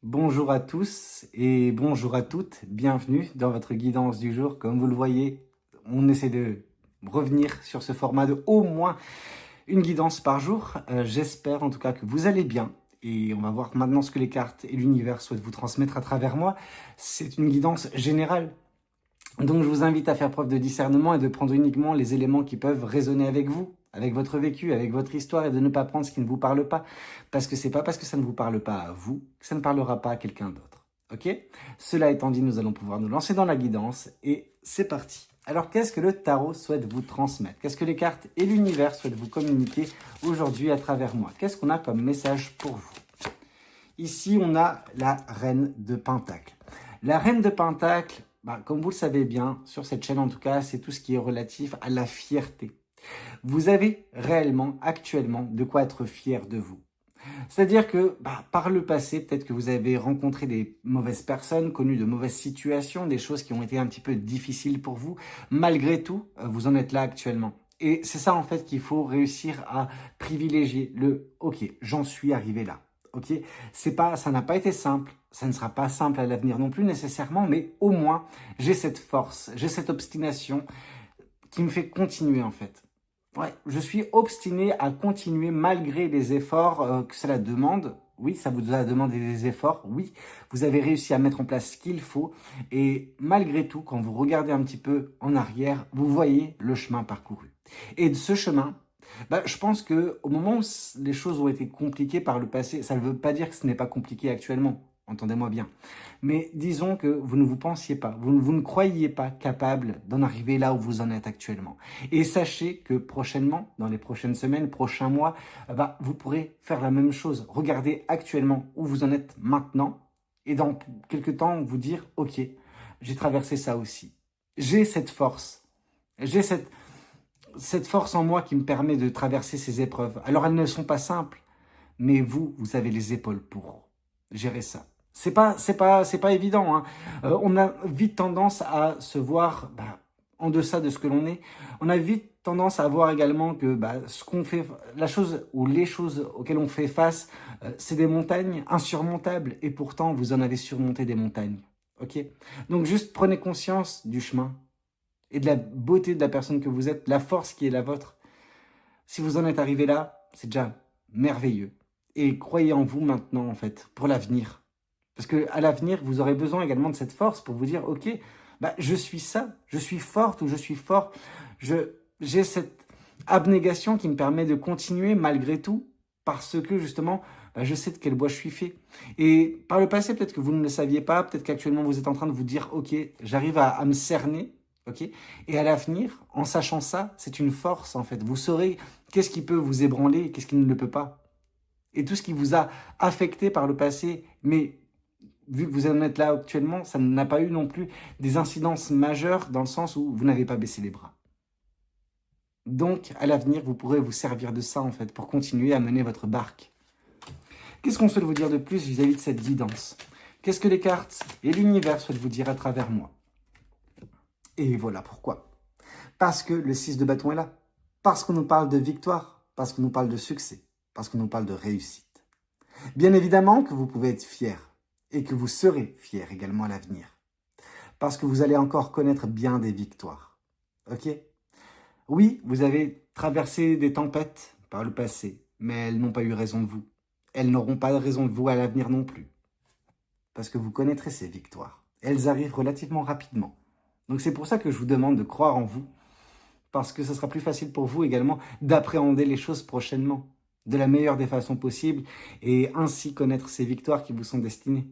Bonjour à tous et bonjour à toutes, bienvenue dans votre guidance du jour. Comme vous le voyez, on essaie de revenir sur ce format de au moins une guidance par jour. J'espère en tout cas que vous allez bien et on va voir maintenant ce que les cartes et l'univers souhaitent vous transmettre à travers moi. C'est une guidance générale. Donc je vous invite à faire preuve de discernement et de prendre uniquement les éléments qui peuvent résonner avec vous, avec votre vécu, avec votre histoire et de ne pas prendre ce qui ne vous parle pas. Parce que c'est pas parce que ça ne vous parle pas à vous que ça ne parlera pas à quelqu'un d'autre. Ok? Cela étant dit, nous allons pouvoir nous lancer dans la guidance et c'est parti. Alors qu'est-ce que le tarot souhaite vous transmettre? Qu'est-ce que les cartes et l'univers souhaitent vous communiquer aujourd'hui à travers moi? Qu'est-ce qu'on a comme message pour vous? Ici, on a la reine de Pentacles. La reine de Pentacles, comme vous le savez bien, sur cette chaîne en tout cas, c'est tout ce qui est relatif à la fierté. Vous avez réellement, actuellement, de quoi être fier de vous. C'est-à-dire que par le passé, peut-être que vous avez rencontré des mauvaises personnes, connu de mauvaises situations, des choses qui ont été un petit peu difficiles pour vous. Malgré tout, vous en êtes là actuellement. Et c'est ça en fait qu'il faut réussir à privilégier le « ok, j'en suis arrivé là ». Ok, ça n'a pas été simple, ça ne sera pas simple à l'avenir non plus nécessairement, mais au moins j'ai cette force, j'ai cette obstination qui me fait continuer en fait. Ouais, je suis obstiné à continuer malgré les efforts que cela demande. Oui, ça vous a demandé des efforts. Oui, vous avez réussi à mettre en place ce qu'il faut. Et malgré tout, quand vous regardez un petit peu en arrière, vous voyez le chemin parcouru. Et de ce chemin, je pense qu'au moment où les choses ont été compliquées par le passé, ça ne veut pas dire que ce n'est pas compliqué actuellement. Entendez-moi bien. Mais disons que vous ne vous pensiez pas, vous ne croyiez pas capable d'en arriver là où vous en êtes actuellement. Et sachez que prochainement, dans les prochaines semaines, prochains mois, vous pourrez faire la même chose. Regardez actuellement où vous en êtes maintenant et dans quelques temps vous dire « Ok, j'ai traversé ça aussi. J'ai cette force. J'ai cette force en moi qui me permet de traverser ces épreuves. Alors elles ne sont pas simples, mais vous avez les épaules pour gérer ça. C'est pas évident. Hein. On a vite tendance à se voir en deçà de ce que l'on est. On a vite tendance à voir également que ce qu'on fait, la chose ou les choses auxquelles on fait face, c'est des montagnes insurmontables. Et pourtant, vous en avez surmonté des montagnes. Ok. Donc juste prenez conscience du chemin et de la beauté de la personne que vous êtes, la force qui est la vôtre. Si vous en êtes arrivé là, c'est déjà merveilleux. Et croyez en vous maintenant, en fait, pour l'avenir. Parce qu'à l'avenir, vous aurez besoin également de cette force pour vous dire, ok, je suis ça, je suis forte ou je suis fort. J'ai cette abnégation qui me permet de continuer malgré tout, parce que justement, je sais de quel bois je suis fait. Et par le passé, peut-être que vous ne le saviez pas, peut-être qu'actuellement vous êtes en train de vous dire, ok, j'arrive à me cerner. Okay. Et à l'avenir, en sachant ça, c'est une force en fait. Vous saurez qu'est-ce qui peut vous ébranler et qu'est-ce qui ne le peut pas. Et tout ce qui vous a affecté par le passé, mais vu que vous en êtes là actuellement, ça n'a pas eu non plus des incidences majeures dans le sens où vous n'avez pas baissé les bras. Donc, à l'avenir, vous pourrez vous servir de ça en fait pour continuer à mener votre barque. Qu'est-ce qu'on souhaite vous dire de plus vis-à-vis de cette guidance? Qu'est-ce que les cartes et l'univers souhaitent vous dire à travers moi? Et voilà pourquoi. Parce que le 6 de bâton est là. Parce qu'on nous parle de victoire. Parce qu'on nous parle de succès. Parce qu'on nous parle de réussite. Bien évidemment que vous pouvez être fier. Et que vous serez fier également à l'avenir. Parce que vous allez encore connaître bien des victoires. Ok? Oui, vous avez traversé des tempêtes par le passé. Mais elles n'ont pas eu raison de vous. Elles n'auront pas raison de vous à l'avenir non plus. Parce que vous connaîtrez ces victoires. Elles arrivent relativement rapidement. Donc c'est pour ça que je vous demande de croire en vous, parce que ce sera plus facile pour vous également d'appréhender les choses prochainement, de la meilleure des façons possibles, et ainsi connaître ces victoires qui vous sont destinées.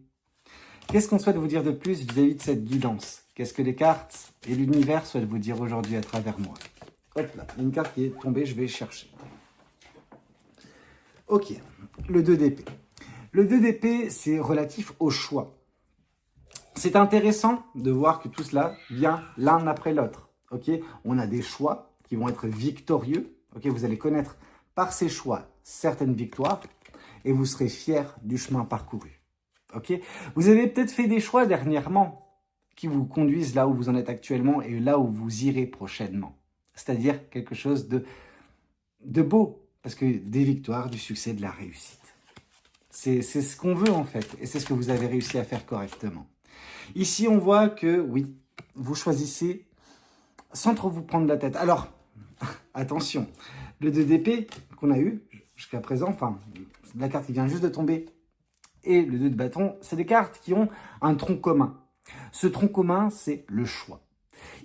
Qu'est-ce qu'on souhaite vous dire de plus vis-à-vis de cette guidance? Qu'est-ce que les cartes et l'univers souhaitent vous dire aujourd'hui à travers moi? Hop là, une carte qui est tombée, je vais chercher. Ok, le 2 d'épée. Le 2 d'épée, c'est relatif au choix. C'est intéressant de voir que tout cela vient l'un après l'autre. Okay, on a des choix qui vont être victorieux. Okay, vous allez connaître par ces choix certaines victoires et vous serez fiers du chemin parcouru. Okay, vous avez peut-être fait des choix dernièrement qui vous conduisent là où vous en êtes actuellement et là où vous irez prochainement. C'est-à-dire quelque chose de beau, parce que des victoires, du succès, de la réussite. C'est ce qu'on veut en fait, et c'est ce que vous avez réussi à faire correctement. Ici, on voit que, oui, vous choisissez sans trop vous prendre la tête. Alors, attention, le 2 d'épée qu'on a eu jusqu'à présent, enfin, la carte qui vient juste de tomber, et le 2 de bâton, c'est des cartes qui ont un tronc commun. Ce tronc commun, c'est le choix.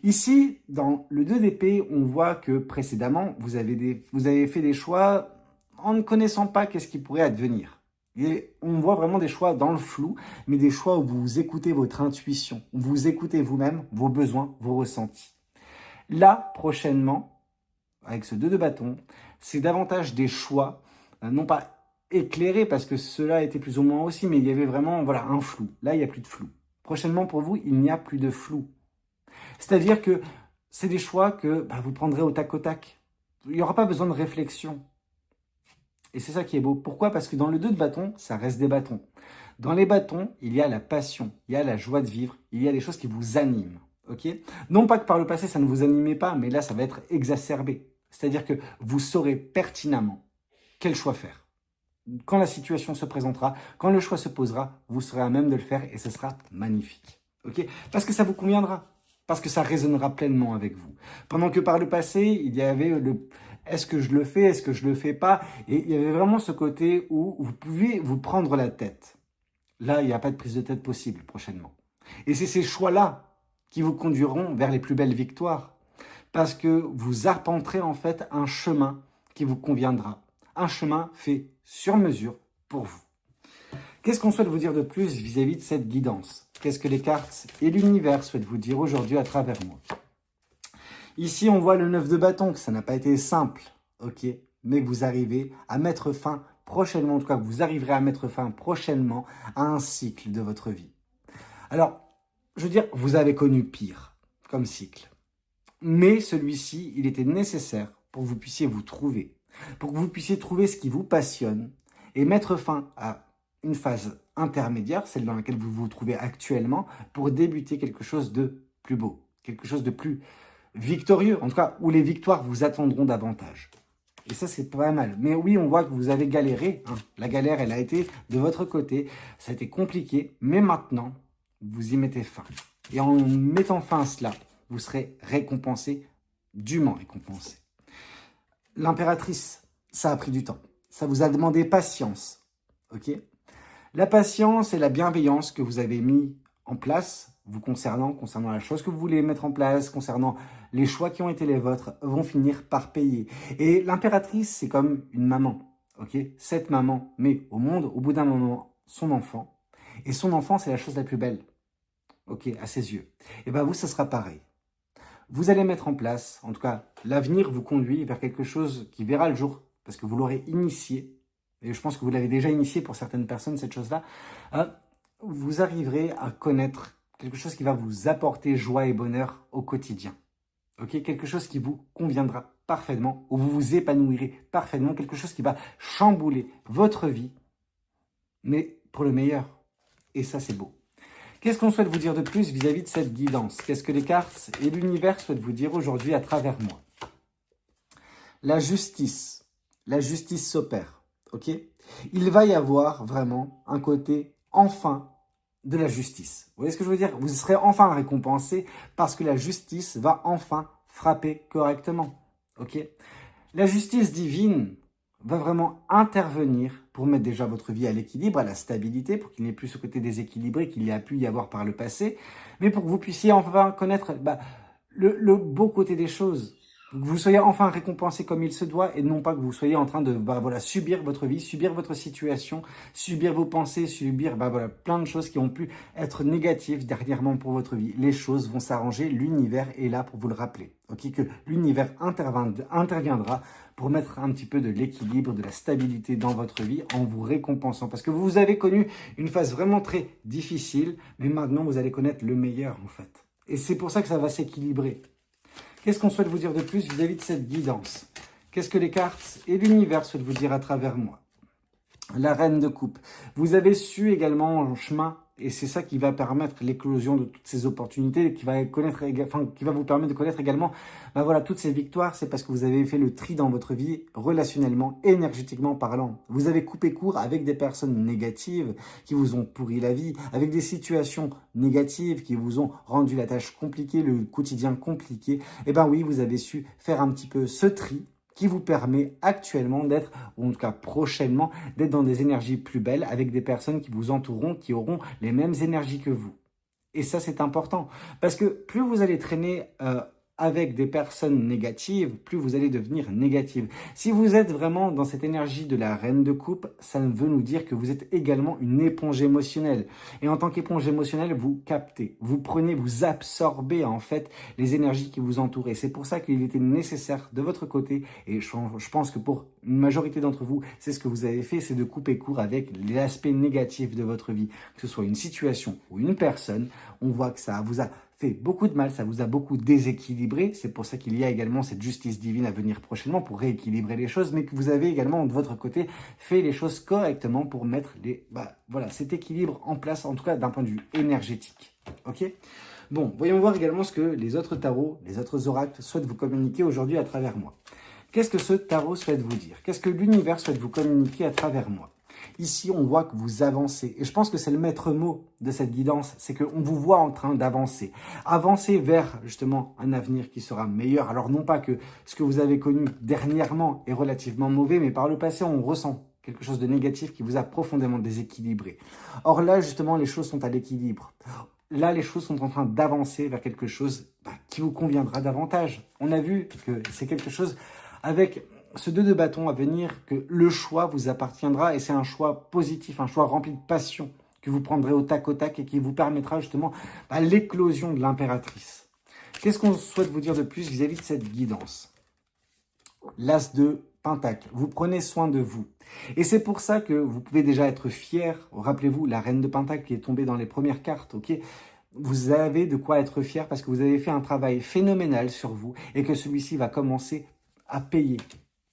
Ici, dans le 2 d'épée, on voit que précédemment, vous avez fait des choix en ne connaissant pas qu'est-ce qui pourrait advenir. Et on voit vraiment des choix dans le flou, mais des choix où vous écoutez votre intuition, où vous écoutez vous-même, vos besoins, vos ressentis. Là, prochainement, avec ce 2 de bâton, c'est davantage des choix, non pas éclairés, parce que cela était plus ou moins aussi, mais il y avait vraiment voilà, un flou. Là, il n'y a plus de flou. Prochainement, pour vous, il n'y a plus de flou. C'est-à-dire que c'est des choix que vous prendrez au tac au tac. Il n'y aura pas besoin de réflexion. Et c'est ça qui est beau. Pourquoi? Parce que dans le 2 de bâton, ça reste des bâtons. Dans les bâtons, il y a la passion, il y a la joie de vivre, il y a des choses qui vous animent. Okay? Non pas que par le passé, ça ne vous animait pas, mais là, ça va être exacerbé. C'est-à-dire que vous saurez pertinemment quel choix faire. Quand la situation se présentera, quand le choix se posera, vous serez à même de le faire et ce sera magnifique. Okay? Parce que ça vous conviendra. Parce que ça résonnera pleinement avec vous. Pendant que par le passé, il y avait le « est-ce que je le fais, est-ce que je le fais pas ?» Et il y avait vraiment ce côté où vous pouvez vous prendre la tête. Là, il n'y a pas de prise de tête possible prochainement. Et c'est ces choix-là qui vous conduiront vers les plus belles victoires. Parce que vous arpenterez en fait un chemin qui vous conviendra. Un chemin fait sur mesure pour vous. Qu'est-ce qu'on souhaite vous dire de plus vis-à-vis de cette guidance? Qu'est-ce que les cartes et l'univers souhaitent vous dire aujourd'hui à travers moi? Ici, on voit le 9 de bâton, que ça n'a pas été simple, ok, mais que vous arrivez à mettre fin prochainement, en tout cas, que vous arriverez à mettre fin prochainement à un cycle de votre vie. Alors, je veux dire, vous avez connu pire comme cycle, mais celui-ci, il était nécessaire pour que vous puissiez vous trouver, pour que vous puissiez trouver ce qui vous passionne et mettre fin à une phase intermédiaire, celle dans laquelle vous vous trouvez actuellement, pour débuter quelque chose de plus beau, quelque chose de plus victorieux, en tout cas, où les victoires vous attendront davantage. Et ça, c'est pas mal. Mais oui, on voit que vous avez galéré. Hein. La galère, elle a été de votre côté. Ça a été compliqué, mais maintenant, vous y mettez fin. Et en mettant fin à cela, vous serez récompensé, dûment récompensé. L'impératrice, ça a pris du temps. Ça vous a demandé patience. Ok ? La patience et la bienveillance que vous avez mis en place vous concernant la chose que vous voulez mettre en place, concernant les choix qui ont été les vôtres, vont finir par payer. Et l'impératrice, c'est comme une maman, ok? Cette maman met au monde, au bout d'un moment, son enfant. Et son enfant, c'est la chose la plus belle, ok, à ses yeux. Et bien vous, ce sera pareil. Vous allez mettre en place, en tout cas, l'avenir vous conduit vers quelque chose qui verra le jour, parce que vous l'aurez initié. Et je pense que vous l'avez déjà initié pour certaines personnes, cette chose-là. Vous arriverez à connaître quelque chose qui va vous apporter joie et bonheur au quotidien. Okay, quelque chose qui vous conviendra parfaitement, où vous vous épanouirez parfaitement, quelque chose qui va chambouler votre vie, mais pour le meilleur. Et ça, c'est beau. Qu'est-ce qu'on souhaite vous dire de plus vis-à-vis de cette guidance? Qu'est-ce que les cartes et l'univers souhaitent vous dire aujourd'hui à travers moi? La justice s'opère. Okay, il va y avoir vraiment un côté enfin de la justice. Vous voyez ce que je veux dire? Vous serez enfin récompensé parce que la justice va enfin frapper correctement. Ok? La justice divine va vraiment intervenir pour mettre déjà votre vie à l'équilibre, à la stabilité, pour qu'il n'y ait plus ce côté déséquilibré qu'il y a pu y avoir par le passé, mais pour que vous puissiez enfin connaître le beau côté des choses. Que vous soyez enfin récompensé comme il se doit et non pas que vous soyez en train de subir votre vie, subir votre situation, subir vos pensées, subir plein de choses qui ont pu être négatives dernièrement pour votre vie. Les choses vont s'arranger, l'univers est là pour vous le rappeler. Okay, que l'univers interviendra pour mettre un petit peu de l'équilibre, de la stabilité dans votre vie en vous récompensant. Parce que vous avez connu une phase vraiment très difficile, mais maintenant vous allez connaître le meilleur en fait. Et c'est pour ça que ça va s'équilibrer. Qu'est-ce qu'on souhaite vous dire de plus vis-à-vis de cette guidance? Qu'est-ce que les cartes et l'univers souhaitent vous dire à travers moi? La reine de coupe. Vous avez su également en chemin et c'est ça qui va permettre l'éclosion de toutes ces opportunités, qui va vous permettre de connaître également voilà, toutes ces victoires. C'est parce que vous avez fait le tri dans votre vie, relationnellement, énergétiquement parlant. Vous avez coupé court avec des personnes négatives qui vous ont pourri la vie, avec des situations négatives qui vous ont rendu la tâche compliquée, le quotidien compliqué. Et ben oui, vous avez su faire un petit peu ce tri qui vous permet actuellement d'être, ou en tout cas prochainement, d'être dans des énergies plus belles avec des personnes qui vous entoureront, qui auront les mêmes énergies que vous. Et ça, c'est important. Parce que plus vous allez traîner avec des personnes négatives, plus vous allez devenir négative. Si vous êtes vraiment dans cette énergie de la reine de coupe, ça veut nous dire que vous êtes également une éponge émotionnelle. Et en tant qu'éponge émotionnelle, vous captez, vous prenez, vous absorbez en fait les énergies qui vous entourent. Et c'est pour ça qu'il était nécessaire de votre côté, et je pense que pour une majorité d'entre vous, c'est ce que vous avez fait, c'est de couper court avec l'aspect négatif de votre vie. Que ce soit une situation ou une personne, on voit que ça vous a fait beaucoup de mal, ça vous a beaucoup déséquilibré. C'est pour ça qu'il y a également cette justice divine à venir prochainement pour rééquilibrer les choses, mais que vous avez également de votre côté fait les choses correctement pour mettre voilà, cet équilibre en place, en tout cas d'un point de vue énergétique. Ok ? Bon, voyons voir également ce que les autres tarots, les autres oracles souhaitent vous communiquer aujourd'hui à travers moi. Qu'est-ce que ce tarot souhaite vous dire? Qu'est-ce que l'univers souhaite vous communiquer à travers moi? Ici, on voit que vous avancez. Et je pense que c'est le maître mot de cette guidance, c'est qu'on vous voit en train d'avancer. Avancer vers, justement, un avenir qui sera meilleur. Alors, non pas que ce que vous avez connu dernièrement est relativement mauvais, mais par le passé, on ressent quelque chose de négatif qui vous a profondément déséquilibré. Or là, justement, les choses sont à l'équilibre. Là, les choses sont en train d'avancer vers quelque chose qui vous conviendra davantage. On a vu que c'est quelque chose avec ce 2 de bâton à venir, que le choix vous appartiendra et c'est un choix positif, un choix rempli de passion que vous prendrez au tac et qui vous permettra justement l'éclosion de l'impératrice. Qu'est-ce qu'on souhaite vous dire de plus vis-à-vis de cette guidance? L'As de Pentacle, vous prenez soin de vous. Et c'est pour ça que vous pouvez déjà être fier. Rappelez-vous, la Reine de Pentacle qui est tombée dans les premières cartes, ok? Vous avez de quoi être fier parce que vous avez fait un travail phénoménal sur vous et que celui-ci va commencer à payer.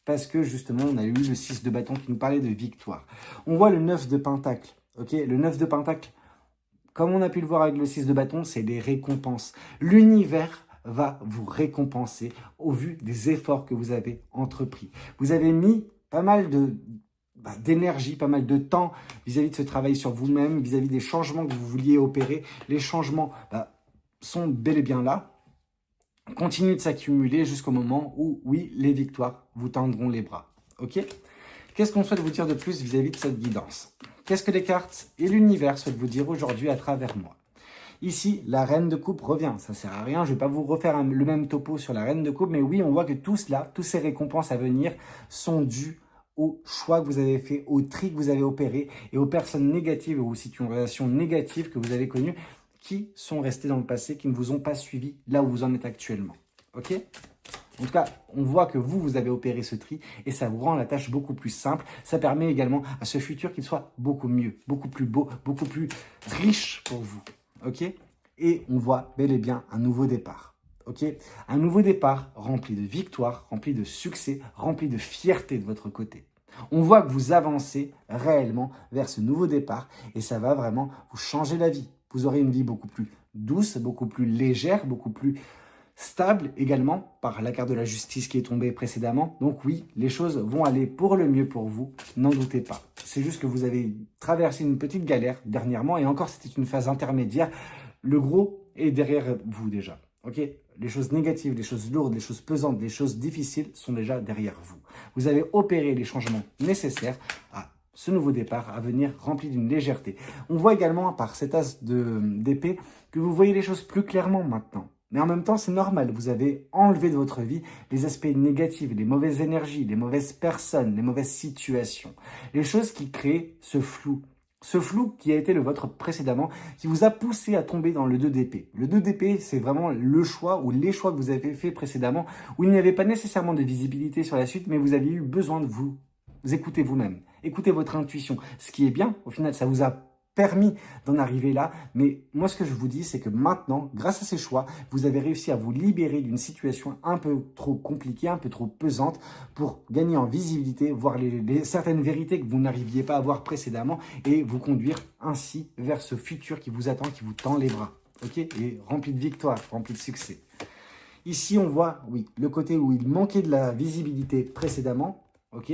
Parce que justement, on a eu le 6 de bâton qui nous parlait de victoire. On voit le 9 de Pentacle. Ok, le 9 de Pentacle, comme on a pu le voir avec le 6 de bâton, c'est des récompenses. L'univers va vous récompenser au vu des efforts que vous avez entrepris. Vous avez mis pas mal d'énergie, pas mal de temps vis-à-vis de ce travail sur vous-même, vis-à-vis des changements que vous vouliez opérer. Les changements sont bel et bien là. Continuez de s'accumuler jusqu'au moment où, oui, les victoires vous tendront les bras. Ok? Qu'est-ce qu'on souhaite vous dire de plus vis-à-vis de cette guidance? Qu'est-ce que les cartes et l'univers souhaitent vous dire aujourd'hui à travers moi? Ici, la Reine de Coupe revient. Ça ne sert à rien, je ne vais pas vous refaire le même topo sur la Reine de Coupe, mais oui, on voit que tout cela, toutes ces récompenses à venir sont dues au choix que vous avez fait, au tri que vous avez opéré et aux personnes négatives ou aux situations négatives que vous avez connues qui sont restés dans le passé, qui ne vous ont pas suivi là où vous en êtes actuellement. Ok? En tout cas, on voit que vous avez opéré ce tri et ça vous rend la tâche beaucoup plus simple. Ça permet également à ce futur qu'il soit beaucoup mieux, beaucoup plus beau, beaucoup plus riche pour vous. Ok? Et on voit bel et bien un nouveau départ. Ok? Un nouveau départ rempli de victoires, rempli de succès, rempli de fierté de votre côté. On voit que vous avancez réellement vers ce nouveau départ et ça va vraiment vous changer la vie. Vous aurez une vie beaucoup plus douce, beaucoup plus légère, beaucoup plus stable également par la carte de la justice qui est tombée précédemment. Donc oui, les choses vont aller pour le mieux pour vous, n'en doutez pas. C'est juste que vous avez traversé une petite galère dernièrement et encore c'était une phase intermédiaire. Le gros est derrière vous déjà. Ok, les choses négatives, les choses lourdes, les choses pesantes, les choses difficiles sont déjà derrière vous. Vous avez opéré les changements nécessaires à ce nouveau départ à venir rempli d'une légèreté. On voit également par cet as d'épée que vous voyez les choses plus clairement maintenant. Mais en même temps, c'est normal. Vous avez enlevé de votre vie les aspects négatifs, les mauvaises énergies, les mauvaises personnes, les mauvaises situations. Les choses qui créent ce flou. Ce flou qui a été le vôtre précédemment, qui vous a poussé à tomber dans le 2 d'épée. Le 2 d'épée, c'est vraiment le choix ou les choix que vous avez fait précédemment, où il n'y avait pas nécessairement de visibilité sur la suite, mais vous aviez eu besoin de vous écouter vous-même. Écoutez votre intuition. Ce qui est bien, au final, ça vous a permis d'en arriver là. Mais moi, ce que je vous dis, c'est que maintenant, grâce à ces choix, vous avez réussi à vous libérer d'une situation un peu trop compliquée, un peu trop pesante pour gagner en visibilité, voir certaines vérités que vous n'arriviez pas à voir précédemment et vous conduire ainsi vers ce futur qui vous attend, qui vous tend les bras. Ok, et rempli de victoires, rempli de succès. Ici, on voit, oui, le côté où il manquait de la visibilité précédemment, ok,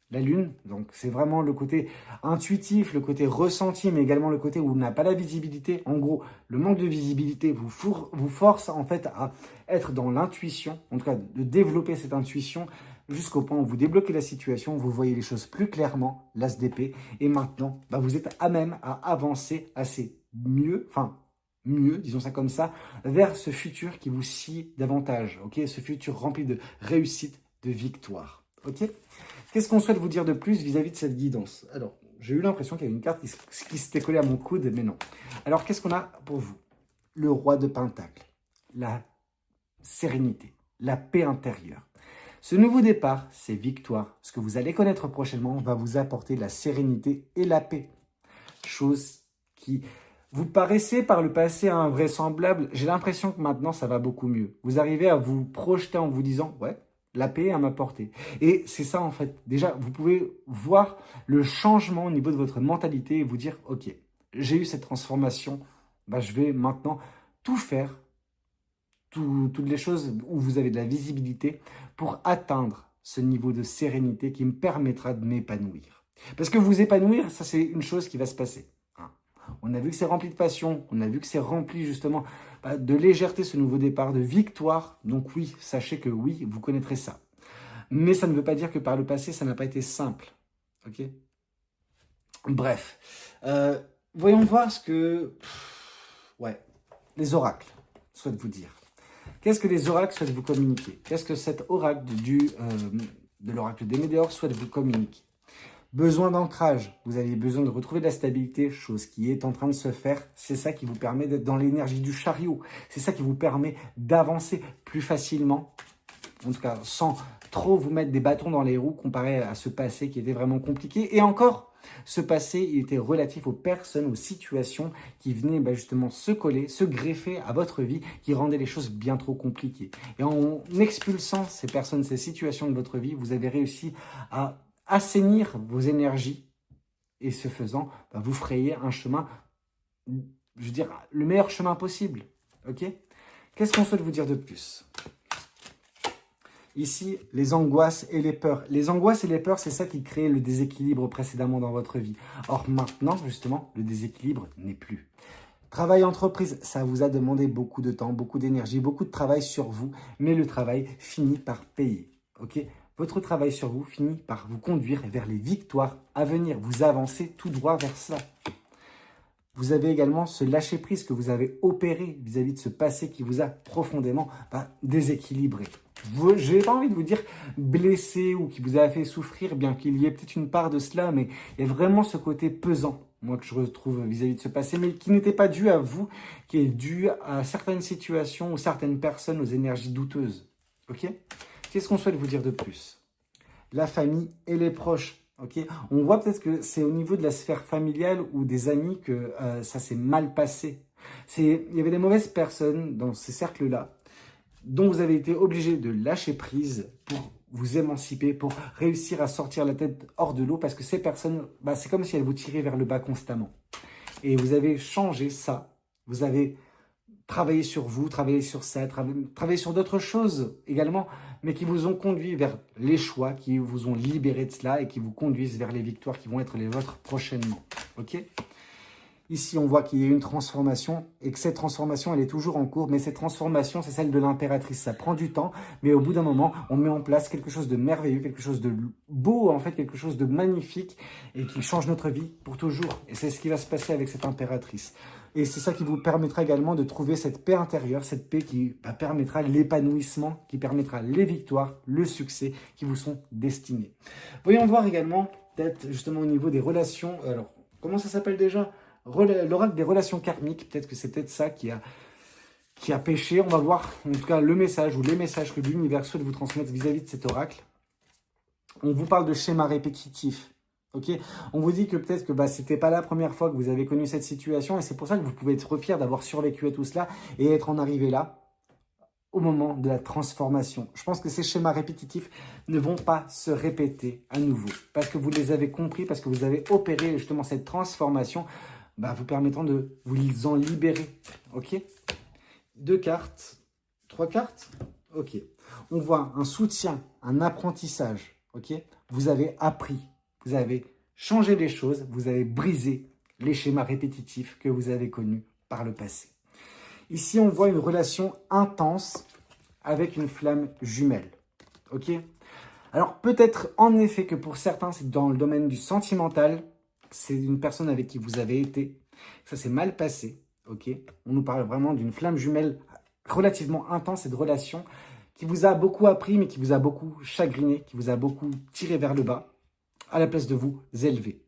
la lune, donc c'est vraiment le côté intuitif, le côté ressenti, mais également le côté où on n'a pas la visibilité. En gros, le manque de visibilité vous force en fait à être dans l'intuition, en tout cas de développer cette intuition jusqu'au point où vous débloquez la situation, vous voyez les choses plus clairement, l'as d'épée, et maintenant, vous êtes à même à avancer assez mieux, disons ça comme ça, vers ce futur qui vous scie davantage, ok, ce futur rempli de réussite, de victoire, ok. Qu'est-ce qu'on souhaite vous dire de plus vis-à-vis de cette guidance? Alors, j'ai eu l'impression qu'il y avait une carte qui s'était collée à mon coude, mais non. Alors, qu'est-ce qu'on a pour vous? Le roi de Pentacle, la sérénité, la paix intérieure. Ce nouveau départ, ces victoires, ce que vous allez connaître prochainement, va vous apporter la sérénité et la paix. Chose qui vous paraissait par le passé invraisemblable. J'ai l'impression que maintenant, ça va beaucoup mieux. Vous arrivez à vous projeter en vous disant, ouais, la paix à ma portée. Et c'est ça en fait. Déjà, vous pouvez voir le changement au niveau de votre mentalité et vous dire, ok, j'ai eu cette transformation, je vais maintenant tout faire, toutes les choses où vous avez de la visibilité pour atteindre ce niveau de sérénité qui me permettra de m'épanouir. Parce que vous épanouir, ça c'est une chose qui va se passer. On a vu que c'est rempli de passion, on a vu que c'est rempli justement de légèreté, ce nouveau départ, de victoire. Donc oui, sachez que oui, vous connaîtrez ça. Mais ça ne veut pas dire que par le passé, ça n'a pas été simple. Ok. Bref, voyons voir ce que les oracles souhaitent vous dire. Qu'est-ce que les oracles souhaitent vous communiquer? Qu'est-ce que cet oracle de l'oracle des Médéors souhaite vous communiquer? Besoin d'ancrage, vous avez besoin de retrouver de la stabilité, chose qui est en train de se faire. C'est ça qui vous permet d'être dans l'énergie du chariot. C'est ça qui vous permet d'avancer plus facilement, en tout cas sans trop vous mettre des bâtons dans les roues comparé à ce passé qui était vraiment compliqué. Et encore, ce passé, il était relatif aux personnes, aux situations qui venaient justement se coller, se greffer à votre vie, qui rendaient les choses bien trop compliquées. Et en expulsant ces personnes, ces situations de votre vie, vous avez réussi à assainir vos énergies et ce faisant, vous frayez un chemin, je veux dire, le meilleur chemin possible. Ok? Qu'est-ce qu'on souhaite vous dire de plus? Ici, les angoisses et les peurs. Les angoisses et les peurs, c'est ça qui crée le déséquilibre précédemment dans votre vie. Or maintenant, justement, le déséquilibre n'est plus. Travail entreprise, ça vous a demandé beaucoup de temps, beaucoup d'énergie, beaucoup de travail sur vous, mais le travail finit par payer. Ok? Votre travail sur vous finit par vous conduire vers les victoires à venir. Vous avancez tout droit vers ça. Vous avez également ce lâcher-prise que vous avez opéré vis-à-vis de ce passé qui vous a profondément déséquilibré. Je n'ai pas envie de vous dire blessé ou qui vous a fait souffrir, bien qu'il y ait peut-être une part de cela, mais il y a vraiment ce côté pesant, moi, que je retrouve vis-à-vis de ce passé, mais qui n'était pas dû à vous, qui est dû à certaines situations ou certaines personnes aux énergies douteuses. Ok ? Qu'est-ce qu'on souhaite vous dire de plus? La famille et les proches. Okay, on voit peut-être que c'est au niveau de la sphère familiale ou des amis que ça s'est mal passé. Il y avait des mauvaises personnes dans ces cercles-là dont vous avez été obligé de lâcher prise pour vous émanciper, pour réussir à sortir la tête hors de l'eau parce que ces personnes, c'est comme si elles vous tiraient vers le bas constamment. Et vous avez changé ça, vous avez travaillé sur vous, travaillé sur ça, travaillé sur d'autres choses également, mais qui vous ont conduit vers les choix, qui vous ont libéré de cela et qui vous conduisent vers les victoires qui vont être les vôtres prochainement. Ok ? Ici, on voit qu'il y a une transformation et que cette transformation, elle est toujours en cours. Mais cette transformation, c'est celle de l'impératrice. Ça prend du temps, mais au bout d'un moment, on met en place quelque chose de merveilleux, quelque chose de beau, en fait, quelque chose de magnifique et qui change notre vie pour toujours. Et c'est ce qui va se passer avec cette impératrice. Et c'est ça qui vous permettra également de trouver cette paix intérieure, cette paix qui permettra l'épanouissement, qui permettra les victoires, le succès qui vous sont destinés. Voyons voir également, peut-être justement au niveau des relations. Alors, comment ça s'appelle déjà ? L'oracle des relations karmiques, peut-être que c'est peut-être ça qui a péché. On va voir en tout cas le message ou les messages que l'univers souhaite vous transmettre vis-à-vis de cet oracle. On vous parle de schéma répétitif. Ok, on vous dit que peut-être que c'était pas la première fois que vous avez connu cette situation et c'est pour ça que vous pouvez être fier d'avoir survécu à tout cela et être en arrivé là au moment de la transformation. Je pense que ces schémas répétitifs ne vont pas se répéter à nouveau parce que vous les avez compris, parce que vous avez opéré justement cette transformation, vous permettant de vous en libérer. Ok, 2 cartes, 3 cartes. Ok, on voit un soutien, un apprentissage. Ok, vous avez appris. Vous avez changé les choses, vous avez brisé les schémas répétitifs que vous avez connus par le passé. Ici, on voit une relation intense avec une flamme jumelle. Ok? Alors, peut-être en effet que pour certains, c'est dans le domaine du sentimental. C'est une personne avec qui vous avez été. Ça s'est mal passé. Ok? On nous parle vraiment d'une flamme jumelle relativement intense et de relation qui vous a beaucoup appris, mais qui vous a beaucoup chagriné, qui vous a beaucoup tiré vers le bas, à la place de vous élever.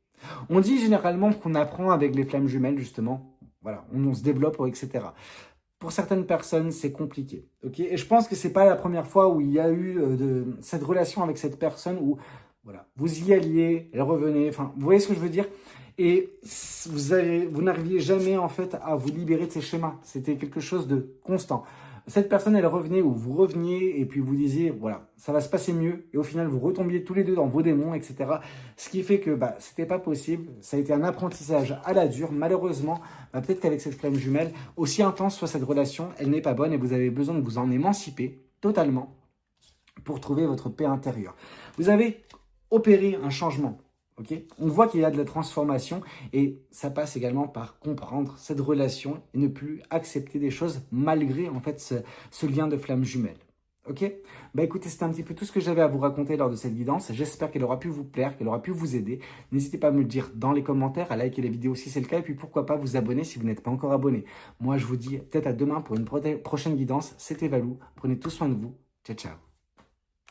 On dit généralement qu'on apprend avec les flammes jumelles, justement. Voilà, on se développe, etc. Pour certaines personnes, c'est compliqué. Okay, et je pense que ce n'est pas la première fois où il y a eu cette relation avec cette personne où voilà, vous y alliez, elle revenait. Enfin, vous voyez ce que je veux dire? Et vous n'arriviez jamais en fait à vous libérer de ces schémas. C'était quelque chose de constant. Cette personne, elle revenait ou vous reveniez et puis vous disiez, voilà, ça va se passer mieux. Et au final, vous retombiez tous les deux dans vos démons, etc. Ce qui fait que c'était pas possible. Ça a été un apprentissage à la dure. Malheureusement, peut-être qu'avec cette flamme jumelle, aussi intense soit cette relation, elle n'est pas bonne et vous avez besoin de vous en émanciper totalement pour trouver votre paix intérieure. Vous avez opéré un changement. Okay, on voit qu'il y a de la transformation et ça passe également par comprendre cette relation et ne plus accepter des choses malgré en fait ce lien de flamme jumelle. Ok, écoutez, c'était un petit peu tout ce que j'avais à vous raconter lors de cette guidance. J'espère qu'elle aura pu vous plaire, qu'elle aura pu vous aider. N'hésitez pas à me le dire dans les commentaires, à liker la vidéo si c'est le cas et puis pourquoi pas vous abonner si vous n'êtes pas encore abonné. Moi, je vous dis peut-être à demain pour une prochaine guidance. C'était Valou. Prenez tout soin de vous. Ciao, ciao.